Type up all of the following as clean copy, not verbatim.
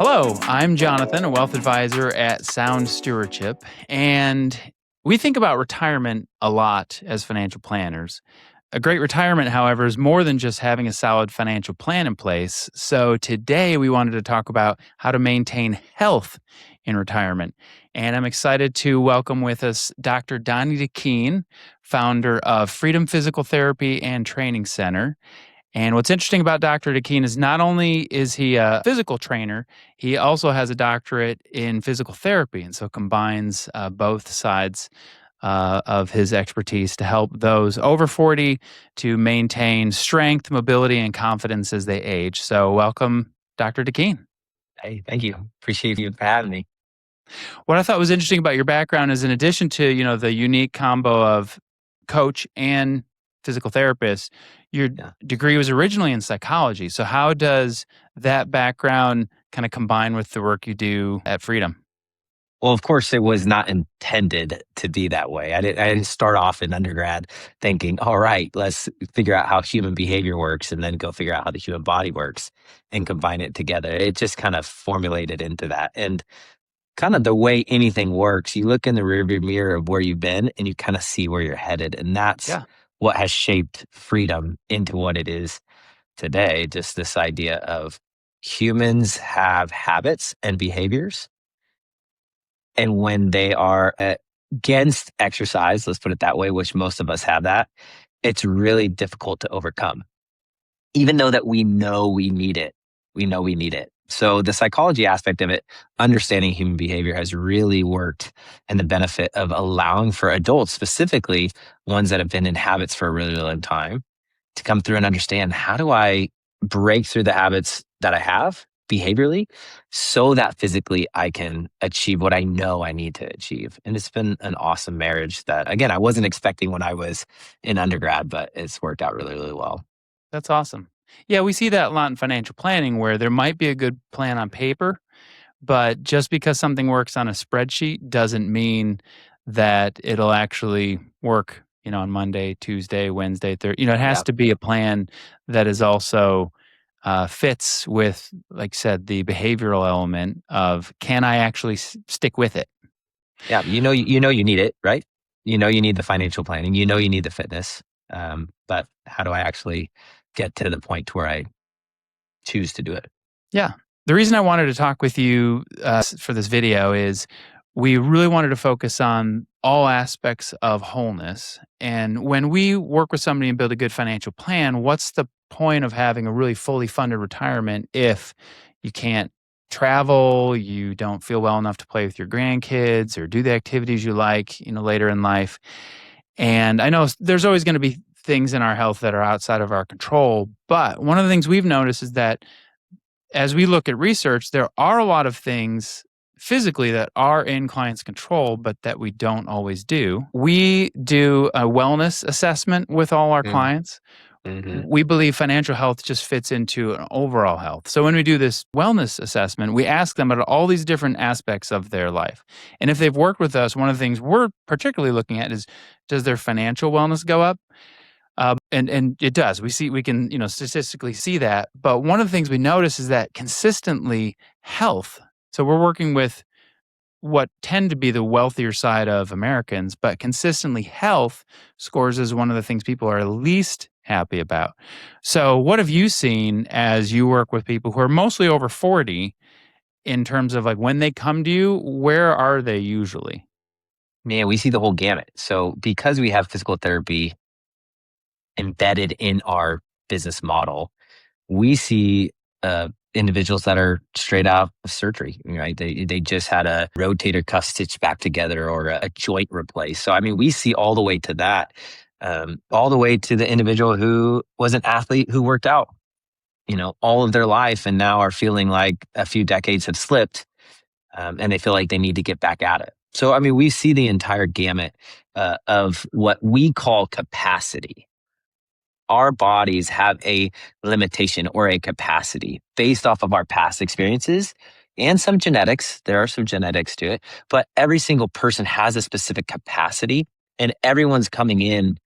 Hello, I'm Jonathan, a wealth advisor at Sound Stewardship, and we think about retirement a lot as financial planners. A great retirement, however, is more than just having a solid financial plan in place. So today we wanted to talk about how to maintain health in retirement. And I'm excited to welcome with us Dr. Donny Dequine, founder of Freedom Physical Therapy and Training Center. And what's interesting about Dr. Dequine is not only is he a physical trainer, he also has a doctorate in physical therapy, and so combines both sides of his expertise to help those over 40 to maintain strength, mobility, and confidence as they age. So welcome, Dr. Dequine. Hey, thank you. Appreciate you for having me. What I thought was interesting about your background is in addition to, the unique combo of coach and physical therapist, your Yeah. degree was originally in psychology. So how does that background kind of combine with the work you do at Freedom? Well, of course, it was not intended to be that way. I didn't start off in undergrad thinking, all right, let's figure out how human behavior works and then go figure out how the human body works and combine it together. It just kind of formulated into that. And kind of the way anything works, you look in the rearview mirror of where you've been and you kind of see where you're headed. And that's Yeah. what has shaped Freedom into what it is today. Just this idea of humans have habits and behaviors. And when they are against exercise, let's put it that way, which most of us have that, it's really difficult to overcome. Even though that we know we need it, we know we need it. So the psychology aspect of it, understanding human behavior has really worked in the benefit of allowing for adults, specifically ones that have been in habits for a really, really long time, to come through and understand, how do I break through the habits that I have behaviorally so that physically I can achieve what I know I need to achieve. And it's been an awesome marriage that, again, I wasn't expecting when I was in undergrad, but it's worked out really, really well. That's awesome. Yeah, we see that a lot in financial planning where there might be a good plan on paper, but just because something works on a spreadsheet doesn't mean that it'll actually work, on Monday, Tuesday, Wednesday, Thursday. It has Yeah. to be a plan that is also fits with, like I said, the behavioral element of can I actually stick with it? Yeah. You need it, right? You need the financial planning, you need the fitness. But how do I actually get to the point where I choose to do it? Yeah. The reason I wanted to talk with you for this video is we really wanted to focus on all aspects of wholeness. And when we work with somebody and build a good financial plan, what's the point of having a really fully funded retirement if you can't travel, you don't feel well enough to play with your grandkids or do the activities you like, later in life? And I know there's always going to be things in our health that are outside of our control, but one of the things we've noticed is that as we look at research, there are a lot of things physically that are in clients' control, but that we don't always do. We do a wellness assessment with all our clients. Mm-hmm. We believe financial health just fits into an overall health. So when we do this wellness assessment, we ask them about all these different aspects of their life. And if they've worked with us, one of the things we're particularly looking at is, does their financial wellness go up? And it does. We can, statistically see that. But one of the things we notice is that consistently health. So we're working with what tend to be the wealthier side of Americans, but consistently health scores as one of the things people are least happy about. So what have you seen as you work with people who are mostly over 40 in terms of like when they come to you, where are they usually? Man, we see the whole gamut. So because we have physical therapy embedded in our business model, we see individuals that are straight out of surgery, right? They just had a rotator cuff stitched back together or a joint replaced. So, I mean, we see all the way to that, all the way to the individual who was an athlete who worked out, all of their life and now are feeling like a few decades have slipped, and they feel like they need to get back at it. So, I mean, we see the entire gamut of what we call capacity. Our bodies have a limitation or a capacity based off of our past experiences and some genetics. There are some genetics to it, but every single person has a specific capacity and everyone's coming in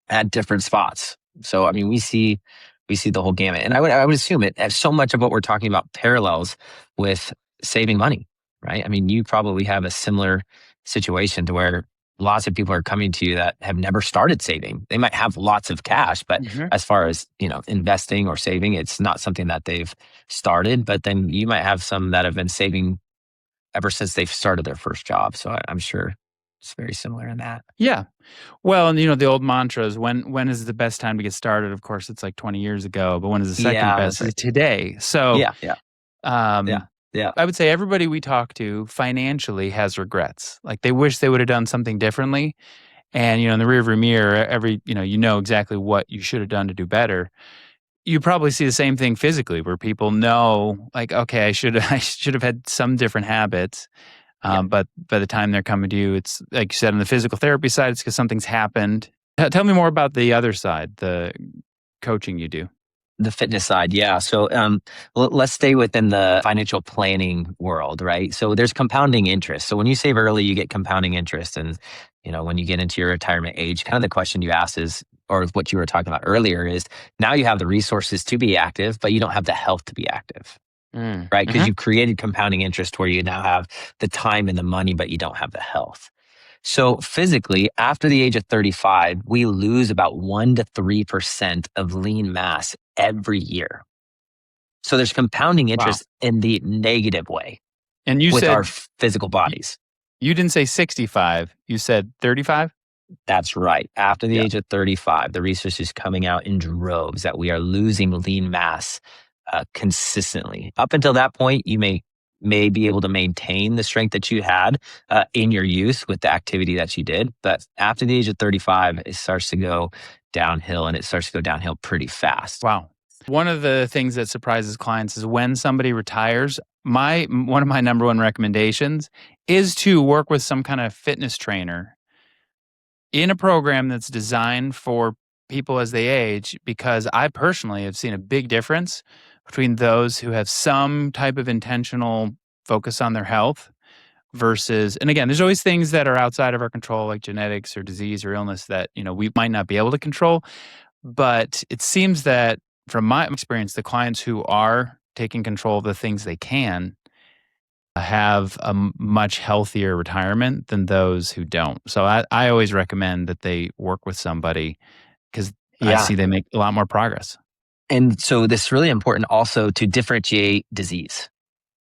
at different spots. So, I mean, we see We see the whole gamut. And I would assume it, as so much of what we're talking about parallels with saving money, right? I mean, you probably have a similar situation to where lots of people are coming to you that have never started saving. They might have lots of cash, but Mhm. as far as, investing or saving, it's not something that they've started. But then you might have some that have been saving ever since they've started their first job. So I'm sure it's very similar in that. Yeah. Well, and the old mantra is when is the best time to get started? Of course, it's like 20 years ago, but when is the second Yeah, best? that's Is right. today. So, Yeah, yeah, yeah, um, yeah, I would say everybody we talk to financially has regrets. Like they wish they would have done something differently. And, in the rearview mirror, you know exactly what you should have done to do better. You probably see the same thing physically where people know, like, okay, I should have had some different habits. yeah. But by the time they're coming to you, it's like you said on the physical therapy side, it's because something's happened. Tell me more about the other side, the coaching you do. The fitness side, yeah. So let's stay within the financial planning world, right? So there's compounding interest. So when you save early, you get compounding interest, and when you get into your retirement age, kind of the question you asked is, or what you were talking about earlier, is now you have the resources to be active, but you don't have the health to be active, Mm. right? Because Hmm. you've created compounding interest where you now have the time and the money, but you don't have the health. So physically, after the age of 35, we lose about 1 to 3% of lean mass every year. So there's compounding Wow. interest in the negative way And you with our said physical you, bodies. you didn't say 65, you said 35? That's right. After the Yeah. age of 35, the research is coming out in droves that we are losing lean mass consistently. Up until that point, you may be able to maintain the strength that you had in your youth with the activity that you did. But after the age of 35, it starts to go downhill, and it starts to go downhill pretty fast. Wow. One of the things that surprises clients is when somebody retires, one of my number one recommendations is to work with some kind of fitness trainer in a program that's designed for people as they age, because I personally have seen a big difference between those who have some type of intentional focus on their health versus, and again, there's always things that are outside of our control, like genetics or disease or illness that, we might not be able to control. But it seems that from my experience, the clients who are taking control of the things they can have a much healthier retirement than those who don't. So I always recommend that they work with somebody because I Yeah. see they make a lot more progress. And so this is really important also to differentiate disease.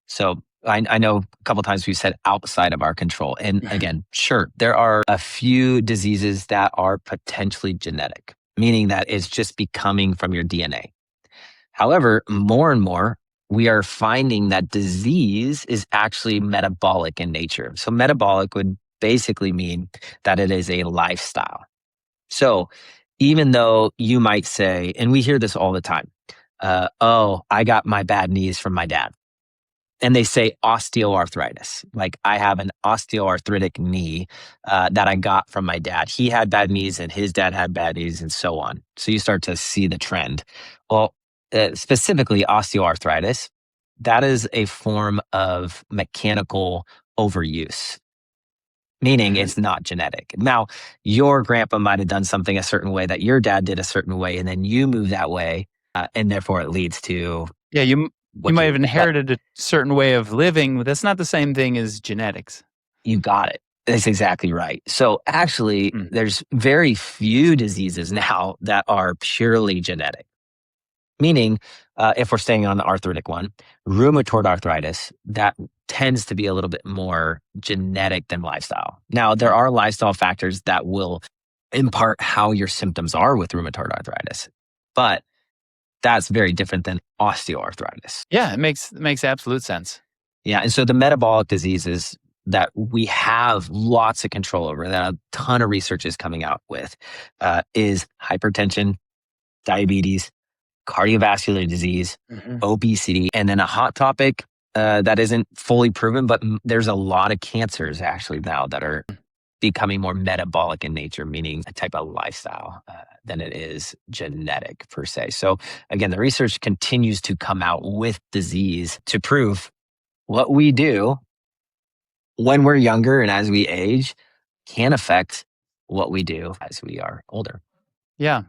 So I know a couple times we've said outside of our control. And Mhm. again, sure, there are a few diseases that are potentially genetic, meaning that it's just becoming from your DNA. However, more and more, we are finding that disease is actually metabolic in nature. So metabolic would basically mean that it is a lifestyle. So even though you might say, and we hear this all the time, oh, I got my bad knees from my dad. And they say osteoarthritis. Like I have an osteoarthritic knee that I got from my dad. He had bad knees and his dad had bad knees and so on. So you start to see the trend. Well, specifically osteoarthritis, that is a form of mechanical overuse, meaning Mhm. it's not genetic. Now, your grandpa might have done something a certain way that your dad did a certain way, and then you move that way, and therefore it leads to Yeah, you what might you. have But inherited a certain way of living, but that's not the same thing as genetics. you got it. That's exactly right. So actually, Mm. there's very few diseases now that are purely genetic. Meaning, if we're staying on the arthritic one, rheumatoid arthritis, that tends to be a little bit more genetic than lifestyle. Now, there are lifestyle factors that will impart how your symptoms are with rheumatoid arthritis, but that's very different than osteoarthritis. Yeah, it makes absolute sense. Yeah. And so the metabolic diseases that we have lots of control over, that a ton of research is coming out with, is hypertension, diabetes, cardiovascular disease, Mhm. obesity, and then a hot topic that isn't fully proven, but there's a lot of cancers actually now that are becoming more metabolic in nature, meaning a type of lifestyle than it is genetic per se. So again, the research continues to come out with disease to prove what we do when we're younger and as we age can affect what we do as we are older. Yeah.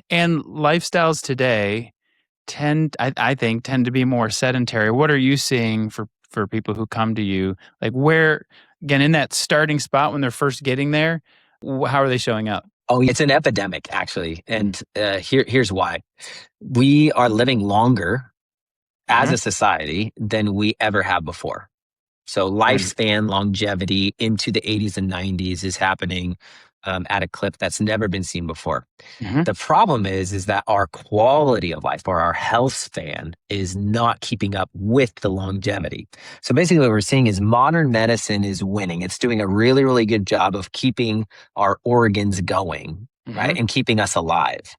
And lifestyles today I think, tend to be more sedentary. What are you seeing for people who come to you? Like where, again, in that starting spot when they're first getting there, how are they showing up? Oh, it's an epidemic, actually. Mm. And here's why. We are living longer as Mhm. a society than we ever have before. So Mm. lifespan longevity into the 80s and 90s is happening at a clip that's never been seen before. Mhm. The problem is that our quality of life or our health span is not keeping up with the longevity. So basically what we're seeing is modern medicine is winning. It's doing a really, really good job of keeping our organs going, right? Mhm. And keeping us alive.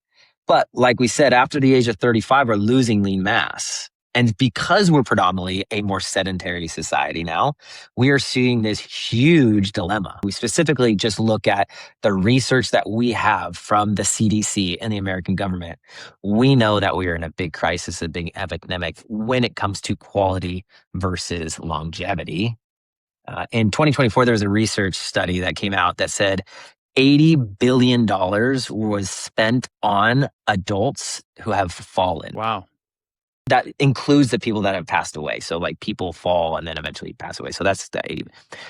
But like we said, after the age of 35, we're losing lean mass. And because we're predominantly a more sedentary society now, we are seeing this huge dilemma. We specifically just look at the research that we have from the CDC and the American government. We know that we are in a big crisis, a big epidemic when it comes to quality versus longevity. In 2024, there was a research study that came out that said $80 billion was spent on adults who have fallen. Wow. That includes the people that have passed away. So like people fall and then eventually pass away. So that's the 80.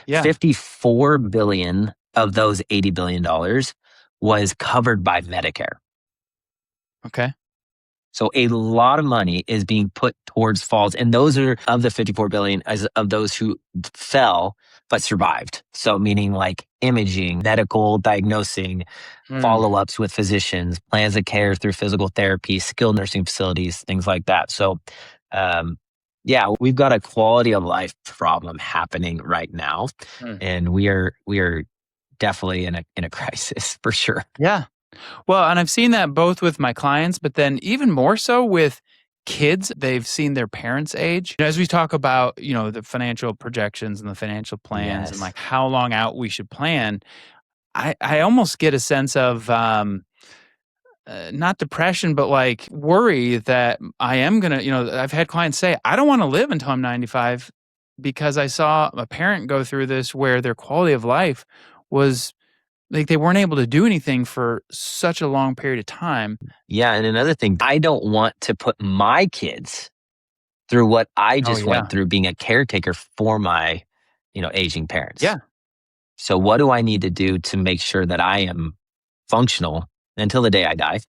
Yeah. 54 billion of those $80 billion was covered by Medicare. Okay. So a lot of money is being put towards falls. And those are of the 54 billion as of those who fell but survived. So meaning like imaging, medical diagnosing, Mm. follow-ups with physicians, plans of care through physical therapy, skilled nursing facilities, things like that. So um, yeah, we've got a quality of life problem happening right now. Mm. And we are definitely in a crisis for sure. Yeah. Well, and I've seen that both with my clients, but then even more so with kids. They've seen their parents age. As we talk about, the financial projections and the financial plans and Yes. like how long out we should plan, I almost get a sense of not depression, but like worry that I am going to, I've had clients say, I don't want to live until I'm 95 because I saw a parent go through this where their quality of life was like they weren't able to do anything for such a long period of time. Yeah, and another thing, I don't want to put my kids through what I Oh, just went yeah. through being a caretaker for my, aging parents. Yeah. So what do I need to do to make sure that I am functional until the day I die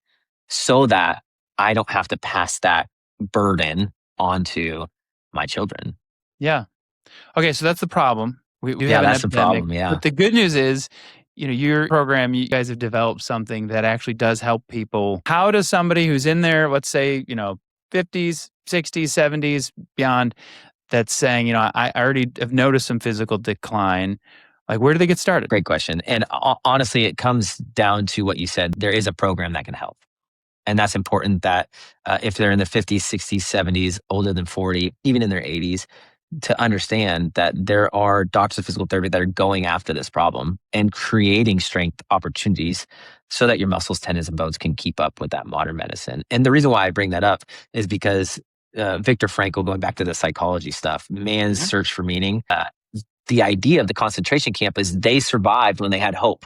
so that I don't have to pass that burden onto my children? Yeah. Okay. So that's the problem. We Yeah, have an that's the epidemic. problem. Yeah. But the good news is, your program, you guys have developed something that actually does help people. How does somebody who's in there, let's say, 50s, 60s, 70s, beyond, that's saying, I already have noticed some physical decline. Like, where do they get started? Great question. And honestly, it comes down to what you said. There is a program that can help. And that's important that if they're in the 50s, 60s, 70s, older than 40, even in their 80s, to understand that there are doctors of physical therapy that are going after this problem and creating strength opportunities so that your muscles, tendons, and bones can keep up with that modern medicine. And the reason why I bring that up is because Viktor Frankl, going back to the psychology stuff, man's Mhm. search for meaning, the idea of the concentration camp is they survived when they had hope.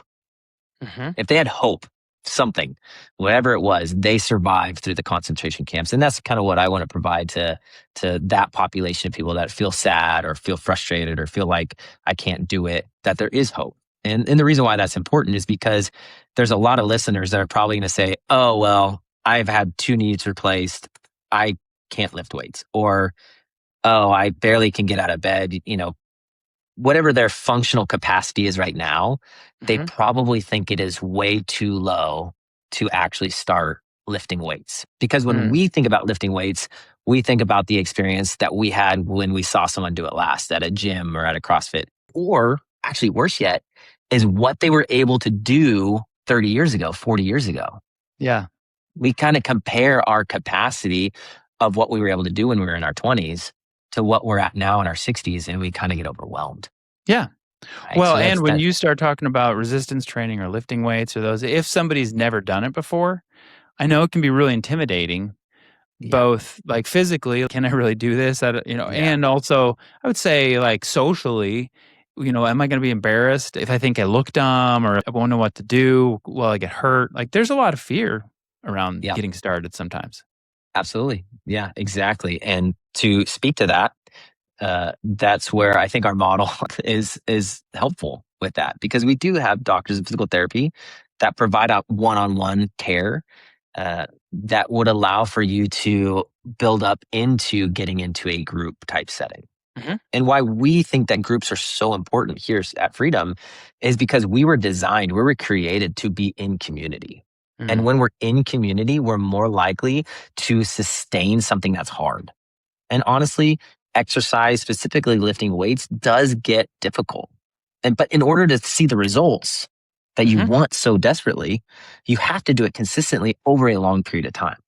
Mhm. If they had hope, something, whatever it was, they survived through the concentration camps. And that's kind of what I want to provide to that population of people that feel sad or feel frustrated or feel like I can't do it, that there is hope. And the reason why that's important is because there's a lot of listeners that are probably going to say, oh, well, I've had 2 knees replaced. I can't lift weights. Or, oh, I barely can get out of bed. Whatever their functional capacity is right now, they Mhm. probably think it is way too low to actually start lifting weights. Because when Mm. we think about lifting weights, we think about the experience that we had when we saw someone do it last at a gym or at a CrossFit. Or actually, worse yet, is what they were able to do 30 years ago, 40 years ago. Yeah. We kind of compare our capacity of what we were able to do when we were in our 20s to what we're at now in our 60s, and we kind of get overwhelmed. Yeah. Right. Well, So and that's when that. you start talking about resistance training or lifting weights or those, if somebody's never done it before, I know it can be really intimidating, Yeah. both like physically, can I really do this? Yeah. And also I would say like socially, am I going to be embarrassed if I think I look dumb or I won't know what to do? Will I get hurt? Like there's a lot of fear around Yeah. getting started sometimes. Absolutely. Yeah, exactly. And to speak to that, that's where I think our model is helpful with that, because we do have doctors of physical therapy that provide out one-on-one care that would allow for you to build up into getting into a group type setting. Hmm. And why we think that groups are so important here at Freedom is because we were created to be in community. And Hmm. when we're in community, we're more likely to sustain something that's hard. And honestly, exercise, specifically lifting weights, does get difficult. But in order to see the results that you Hmm. want so desperately, you have to do it consistently over a long period of time.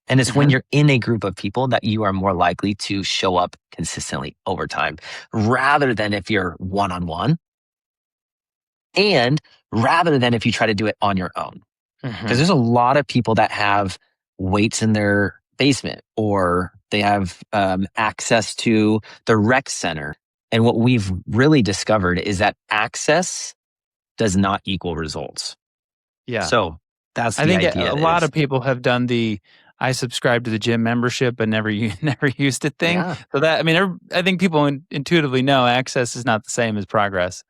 And it's when Hmm. you're in a group of people that you are more likely to show up consistently over time, rather than if you're one on one, and rather than if you try to do it on your own. Because Hmm. there's a lot of people that have weights in their basement, or they have access to the rec center. And what we've really discovered is that access does not equal results. Yeah. So that's I the think idea a lot is, of people have done the I subscribe to the gym membership but never never used it thing. yeah, So that I mean, I think people intuitively know access is not the same as progress.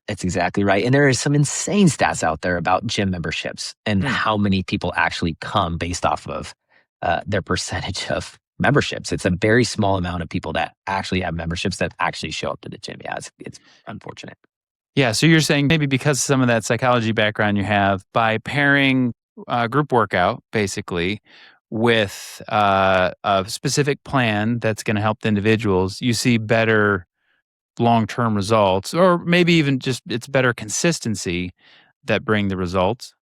that's exactly right. And there is some insane stats out there about gym memberships and Hmm. how many people actually come based off of their percentage of memberships. It's a very small amount of people that actually have memberships that actually show up to the gym. Yeah, it's unfortunate. Yeah, so you're saying maybe because of some of that psychology background you have, by pairing group workout basically with a specific plan that's going to help the individuals, you see better long-term results, or maybe even just it's better consistency that bring the results.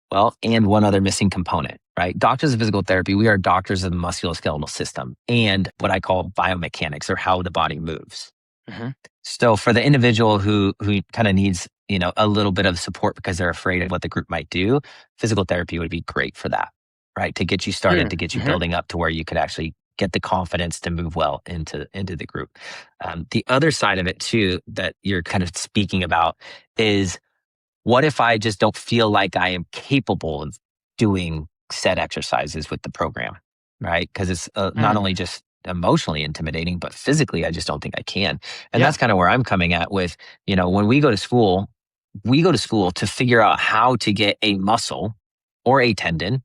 Well, and one other missing component, right? Doctors of physical therapy, we are doctors of the musculoskeletal system and what I call biomechanics, or how the body moves. Hmm. So for the individual who kind of needs, a little bit of support because they're afraid of what the group might do, physical therapy would be great for that, right? To get you started, Yeah. to get you Hmm. building up to where you could actually get the confidence to move well into the group. The other side of it too that you're kind of speaking about is, what if I just don't feel like I am capable of doing set exercises with the program, right? Because it's not Mm. only just emotionally intimidating, but physically, I just don't think I can. And Yeah. that's kind of where I'm coming at with, when we go to school to figure out how to get a muscle or a tendon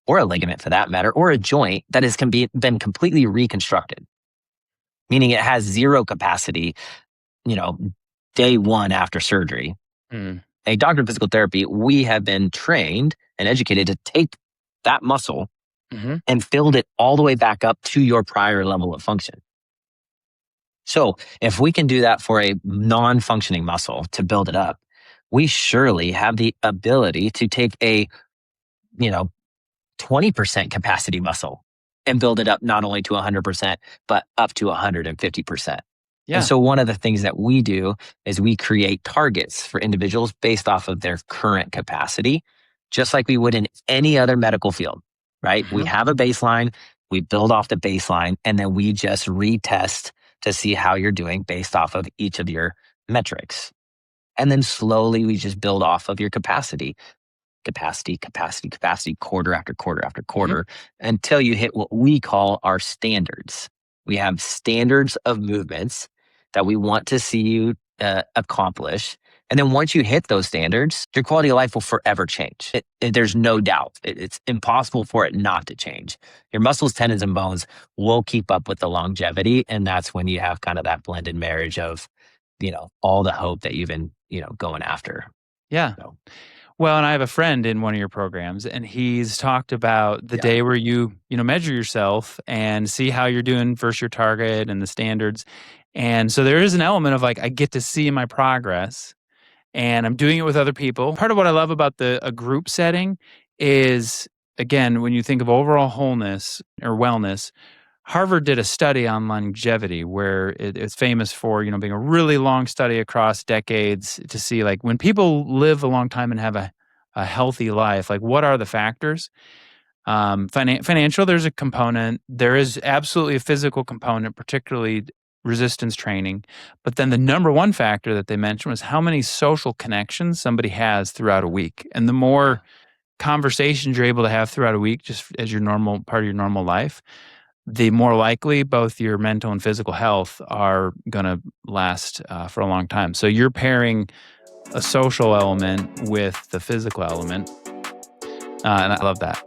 or a ligament for that matter, or a joint that has been completely reconstructed, meaning it has zero capacity, you know, day one after surgery. Mm. A doctor of physical therapy, we have been trained and educated to take that muscle Hmm. and build it all the way back up to your prior level of function. So if we can do that for a non-functioning muscle to build it up, we surely have the ability to take a, you know, 20% capacity muscle and build it up not only to 100%, but up to 150%. And Yeah. so one of the things that we do is we create targets for individuals based off of their current capacity, just like we would in any other medical field, right? We Hmm. have a baseline, we build off the baseline, and then we just retest to see how you're doing based off of each of your metrics. And then slowly we just build off of your capacity, quarter after quarter after Hmm. quarter, until you hit what we call our standards. We have standards of movements that we want to see you accomplish. And then once you hit those standards, your quality of life will forever change. There's no doubt. It's impossible for it not to change. Your muscles, tendons, and bones will keep up with the longevity. And that's when you have kind of that blended marriage of, all the hope that you've been, going after. Yeah. So, Well, and I have a friend in one of your programs, and he's talked about the yeah. day where you measure yourself and see how you're doing versus your target and the standards. And so there is an element of like I get to see my progress, and I'm doing it with other people. Part of what I love about a group setting is, again, when you think of overall wholeness or wellness, Harvard did a study on longevity where it's famous for, being a really long study across decades to see like when people live a long time and have a healthy life, like what are the factors? Financial, there's a component. There is absolutely a physical component, particularly resistance training. But then the number one factor that they mentioned was how many social connections somebody has throughout a week. And the Yeah. more conversations you're able to have throughout a week, just as your normal part of your normal life, the more likely both your mental and physical health are going to last for a long time. So you're pairing a social element with the physical element. And I love that.